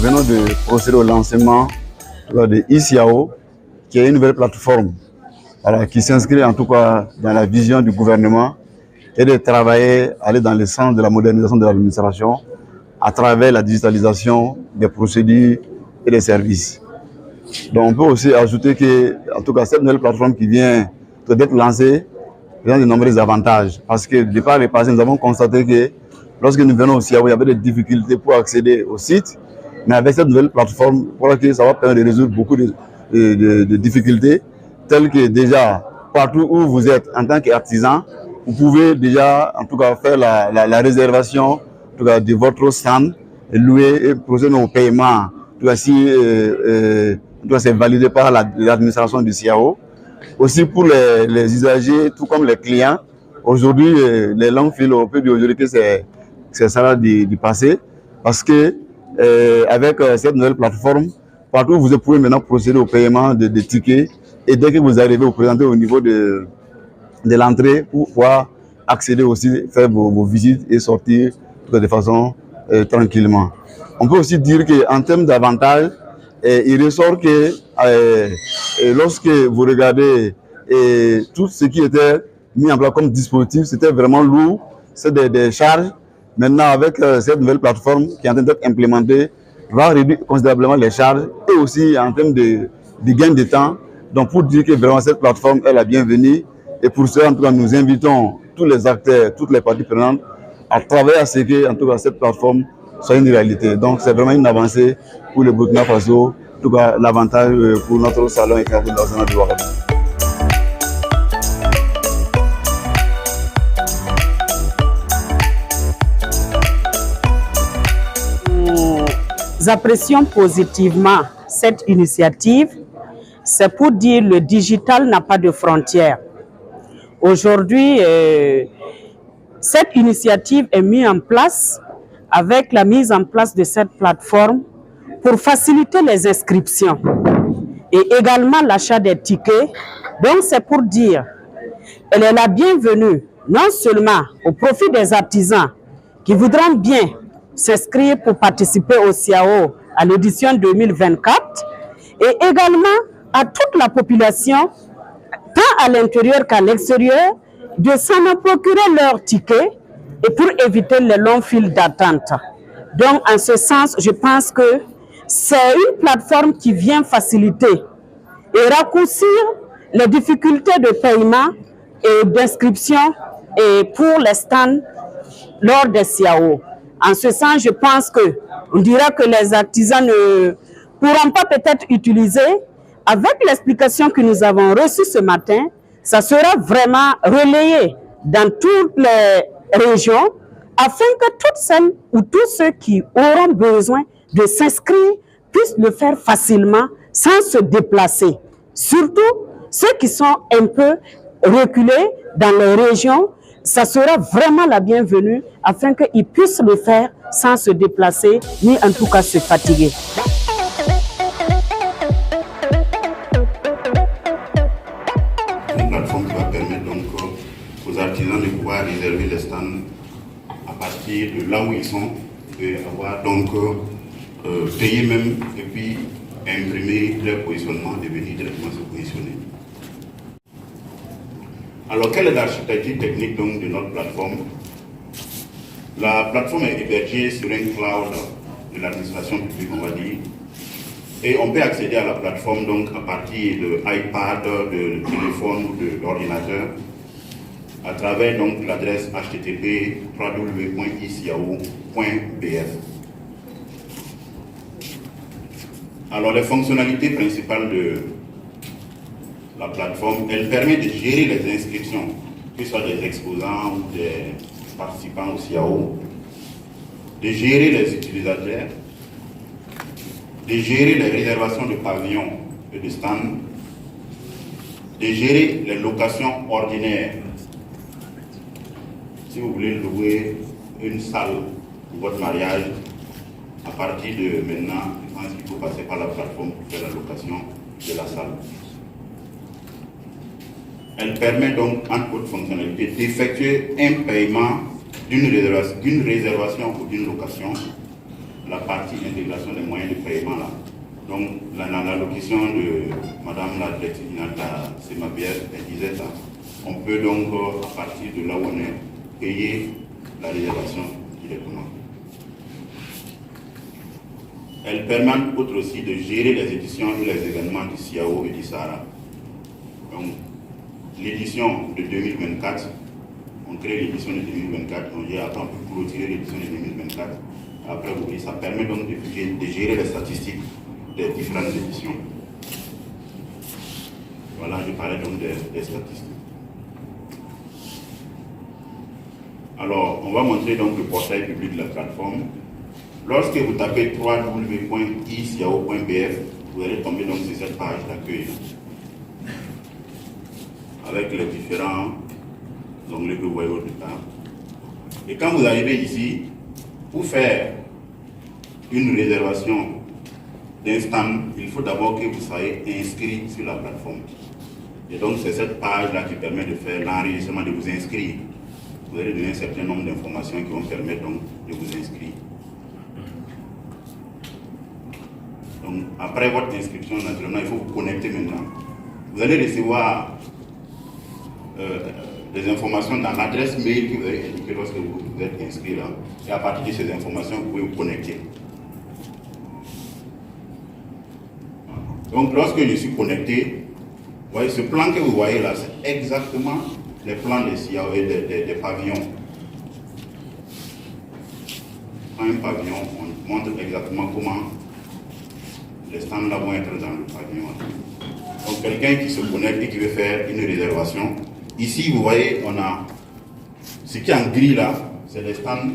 venons de procéder au lancement de eSiao, qui est une nouvelle plateforme qui s'inscrit en tout cas dans la vision du gouvernement et de travailler, aller dans le sens de la modernisation de l'administration à travers la digitalisation des procédures et des services. Donc on peut aussi ajouter que, en tout cas, cette nouvelle plateforme qui vient d'être lancée présente de nombreux avantages. Parce que de par le passé, nous avons constaté que lorsque nous venons au Siao, il y avait des difficultés pour accéder au site. Mais avec cette nouvelle plateforme, voilà que ça va permettre de résoudre beaucoup de difficultés, telles que déjà, partout où vous êtes en tant qu'artisan, vous pouvez déjà, en tout cas, faire la réservation en tout cas, de votre stand, louer et procéder au paiement, en tout cas, si c'est validé par l'administration du Siao. Aussi pour les usagers, tout comme les clients, aujourd'hui, les longues files, on peut dire aujourd'hui que c'est ça du passé, parce que avec cette nouvelle plateforme, partout vous pouvez maintenant procéder au paiement de tickets, et dès que vous arrivez, vous présentez au niveau de l'entrée pour pouvoir accéder aussi, faire vos visites et sortir de façon tranquillement. On peut aussi dire qu'en termes d'avantages, il ressort que lorsque vous regardez tout ce qui était mis en place comme dispositif, c'était vraiment lourd, c'est des charges. Maintenant, avec cette nouvelle plateforme qui est en train d'être implémentée, va réduire considérablement les charges et aussi en termes de gain de temps. Donc, pour dire que vraiment cette plateforme est la bienvenue, et pour cela, en tout cas, nous invitons tous les acteurs, toutes les parties prenantes à travailler à ce que, en tout cas, cette plateforme soit une réalité. Donc, c'est vraiment une avancée pour le Burkina Faso, en tout cas, l'avantage pour notre salon et pour la zone de Ouagadougou. Nous apprécions positivement cette initiative. C'est pour dire que le digital n'a pas de frontières. Aujourd'hui, cette initiative est mise en place avec la mise en place de cette plateforme pour faciliter les inscriptions et également l'achat des tickets. Donc, c'est pour dire qu'elle est la bienvenue non seulement au profit des artisans qui voudront bien s'inscrire pour participer au Siao à l'édition 2024 et également à toute la population, tant à l'intérieur qu'à l'extérieur, de s'en procurer leur ticket et pour éviter les longs files d'attente. Donc, en ce sens, je pense que c'est une plateforme qui vient faciliter et raccourcir les difficultés de paiement et d'inscription et pour les stands lors des Siao. En ce sens, je pense qu'on dira que les artisans ne pourront pas peut-être utiliser. Avec l'explication que nous avons reçue ce matin, ça sera vraiment relayé dans toutes les régions afin que toutes celles ou tous ceux qui auront besoin de s'inscrire puissent le faire facilement sans se déplacer. Surtout ceux qui sont un peu reculés dans les régions, ça sera vraiment la bienvenue afin qu'ils puissent le faire sans se déplacer ni en tout cas se fatiguer. Une plateforme qui va permettre donc aux artisans de pouvoir réserver les stands à partir de là où ils sont et avoir donc payer même et puis imprimer leur positionnement et venir directement se positionner. Alors, quelle est l'architecture technique donc de notre plateforme? La plateforme est hébergée sur un cloud de l'administration publique, on va dire, et on peut accéder à la plateforme donc à partir de iPad, de téléphone ou de l'ordinateur à travers donc l'adresse http www.isiao.bf. Alors, les fonctionnalités principales de la plateforme, elle permet de gérer les inscriptions, que ce soit des exposants ou des participants au Siao, de gérer les utilisateurs, de gérer les réservations de pavillons et de stands, de gérer les locations ordinaires. Si vous voulez louer une salle pour votre mariage, à partir de maintenant, je pense qu'il faut passer par la plateforme pour faire la location de la salle. Elle permet donc, entre autres fonctionnalités, d'effectuer un paiement d'une réservation ou d'une location la partie intégration des moyens de paiement là. Donc l'allocution de Madame la directrice Inata Semabière, elle disait ça. On peut donc, à partir de là où on est, payer la réservation directement. Elle permet autre aussi de gérer les éditions et les événements du CIAO et du Sahara. Donc, l'édition de 2024, on crée l'édition de 2024, après on peut clôturer l'édition de 2024. Après, oui, ça permet donc de gérer les statistiques des différentes éditions. Voilà, je parlais donc des statistiques. Alors, on va montrer donc le portail public de la plateforme. Lorsque vous tapez www.iciao.bf, vous allez tomber donc sur cette page d'accueil avec les différents onglets que vous voyez au-delà. Et quand vous arrivez ici, pour faire une réservation d'un stand, il faut d'abord que vous soyez inscrit sur la plateforme. Et donc c'est cette page-là qui permet de faire l'enregistrement, de vous inscrire. Vous allez donner un certain nombre d'informations qui vont permettre donc de vous inscrire. Donc après votre inscription, naturellement, il faut vous connecter maintenant. Vous allez recevoir des informations dans l'adresse mail que vous avez indiquée lorsque vous êtes inscrit là. Et à partir de ces informations, vous pouvez vous connecter. Donc lorsque je suis connecté, vous voyez, ce plan que vous voyez là, c'est exactement les plans des CIAO et des pavillons. Dans un pavillon, on montre exactement comment les stands là vont être dans le pavillon. Donc quelqu'un qui se connecte et qui veut faire une réservation, ici vous voyez, on a ce qui est en gris là, c'est les stands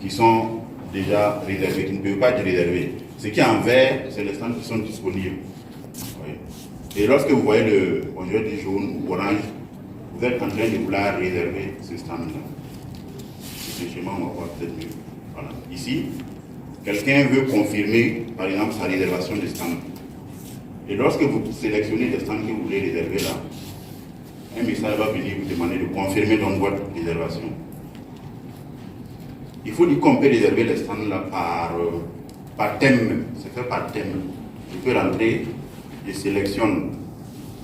qui sont déjà réservés, qui ne peuvent pas être réservés. Ce qui est en vert, c'est les stands qui sont disponibles. Et lorsque vous voyez le jaune ou orange, vous êtes en train de vouloir réserver ce stand-là. Ce schéma, on va voir peut-être mieux. Voilà. Ici, quelqu'un veut confirmer, par exemple, sa réservation de stand. Et lorsque vous sélectionnez les stands que vous voulez réserver là, un message va venir vous demander de confirmer donc votre réservation. Il faut dire qu'on peut réserver les stands là par thème. C'est fait par thème. Je peux rentrer, je sélectionne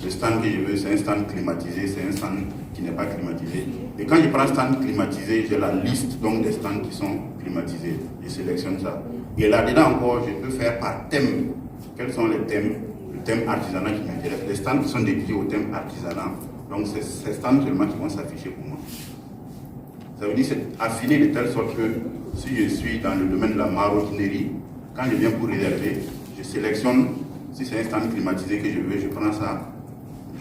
le stand que je veux, c'est un stand climatisé, c'est un stand qui n'est pas climatisé. Et quand je prends un stand climatisé, j'ai la liste donc des stands qui sont climatisés. Je sélectionne ça. Et là-dedans encore, je peux faire par thème. Quels sont les thèmes? Le thème artisanat qui m'intéresse. Les stands qui sont dédiés au thème artisanat. Donc c'est ces stands seulement qui vont s'afficher pour moi. Ça veut dire c'est affiné de telle sorte que si je suis dans le domaine de la maroquinerie, quand je viens pour réserver, je sélectionne, si c'est un stand climatisé que je veux, je prends ça.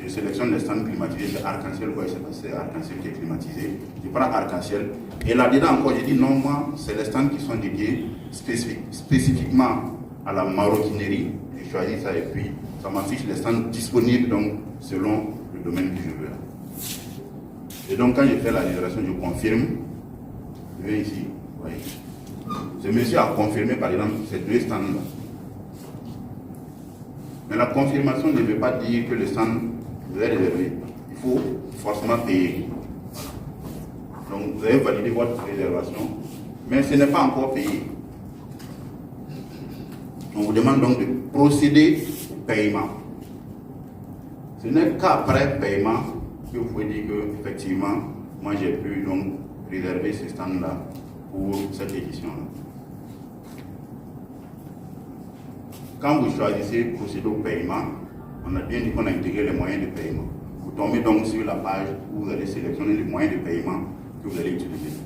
Je sélectionne les stands climatisés, c'est arc-en-ciel, vous voyez, c'est arc-en-ciel qui est climatisé. Je prends arc-en-ciel. Et là-dedans encore, je dis non, moi, c'est les stands qui sont dédiés spécifiquement à la maroquinerie. Je choisis ça et puis ça m'affiche les stands disponibles donc, selon le domaine que je veux. Et donc quand je fais la réservation, je confirme. Je viens ici, vous voyez. Ce monsieur a confirmé par exemple ces deux stands-là. Mais la confirmation ne veut pas dire que le stand vous est réservé. Il faut forcément payer. Donc vous avez validé votre réservation, mais ce n'est pas encore payé. On vous demande donc de procéder au paiement. Ce n'est qu'après paiement que vous pouvez dire que effectivement, moi j'ai pu donc réserver ce stand-là pour cette édition-là. Quand vous choisissez procéder au paiement, on a bien dit qu'on a intégré les moyens de paiement. Vous tombez donc sur la page où vous allez sélectionner les moyens de paiement que vous allez utiliser.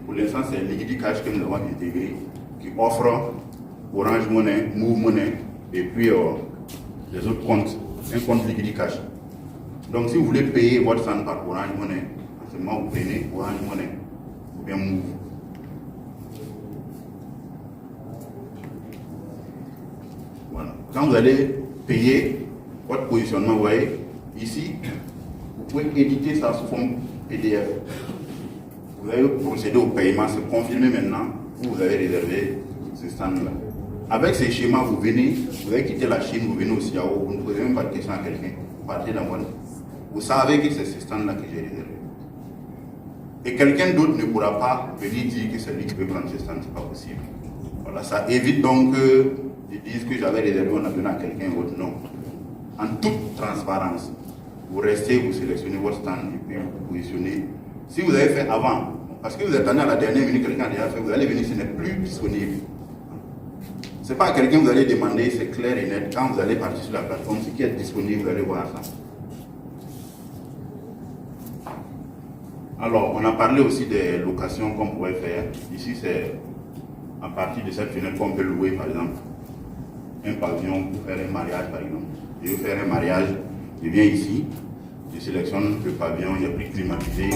Pour l'instant, c'est Liquidicash que nous avons intégré, qui offre Orange Money, Move Money, et puis les autres comptes, un compte Liquidicash. Donc si vous voulez payer votre stand par Orange Money, seulement vous prenez Orange Money ou bien Move. Voilà. Quand vous allez payer votre positionnement, vous voyez, ici, vous pouvez éditer ça sous forme PDF. Vous allez procéder au paiement, c'est confirmé maintenant, vous avez réservé ce stand-là. Avec ces schémas, vous venez, vous avez quitté la Chine, vous venez au CIAO, vous ne posez même pas de questions à quelqu'un, vous partez dans votre... Vous savez que c'est ce stand-là que j'ai réservé. Et quelqu'un d'autre ne pourra pas venir dire que c'est lui qui peut prendre ce stand, c'est pas possible. Voilà, ça évite donc de dire que j'avais réservé, on a donné à quelqu'un d'autre. Non. En toute transparence, vous restez, vous sélectionnez votre stand et puis vous positionnez. Si vous avez fait avant, parce que vous attendez à la dernière minute, quelqu'un a déjà fait, vous allez venir, ce n'est plus disponible. Ce n'est pas à quelqu'un que vous allez demander, c'est clair et net. Quand vous allez partir sur la plateforme, ce qui est disponible, vous allez voir ça. Alors, on a parlé aussi des locations qu'on pourrait faire. Ici, c'est à partir de cette fenêtre qu'on peut louer, par exemple, un pavillon pour faire un mariage, par exemple. Je veux faire un mariage, je viens ici, je sélectionne le pavillon, il y a prix climatisé.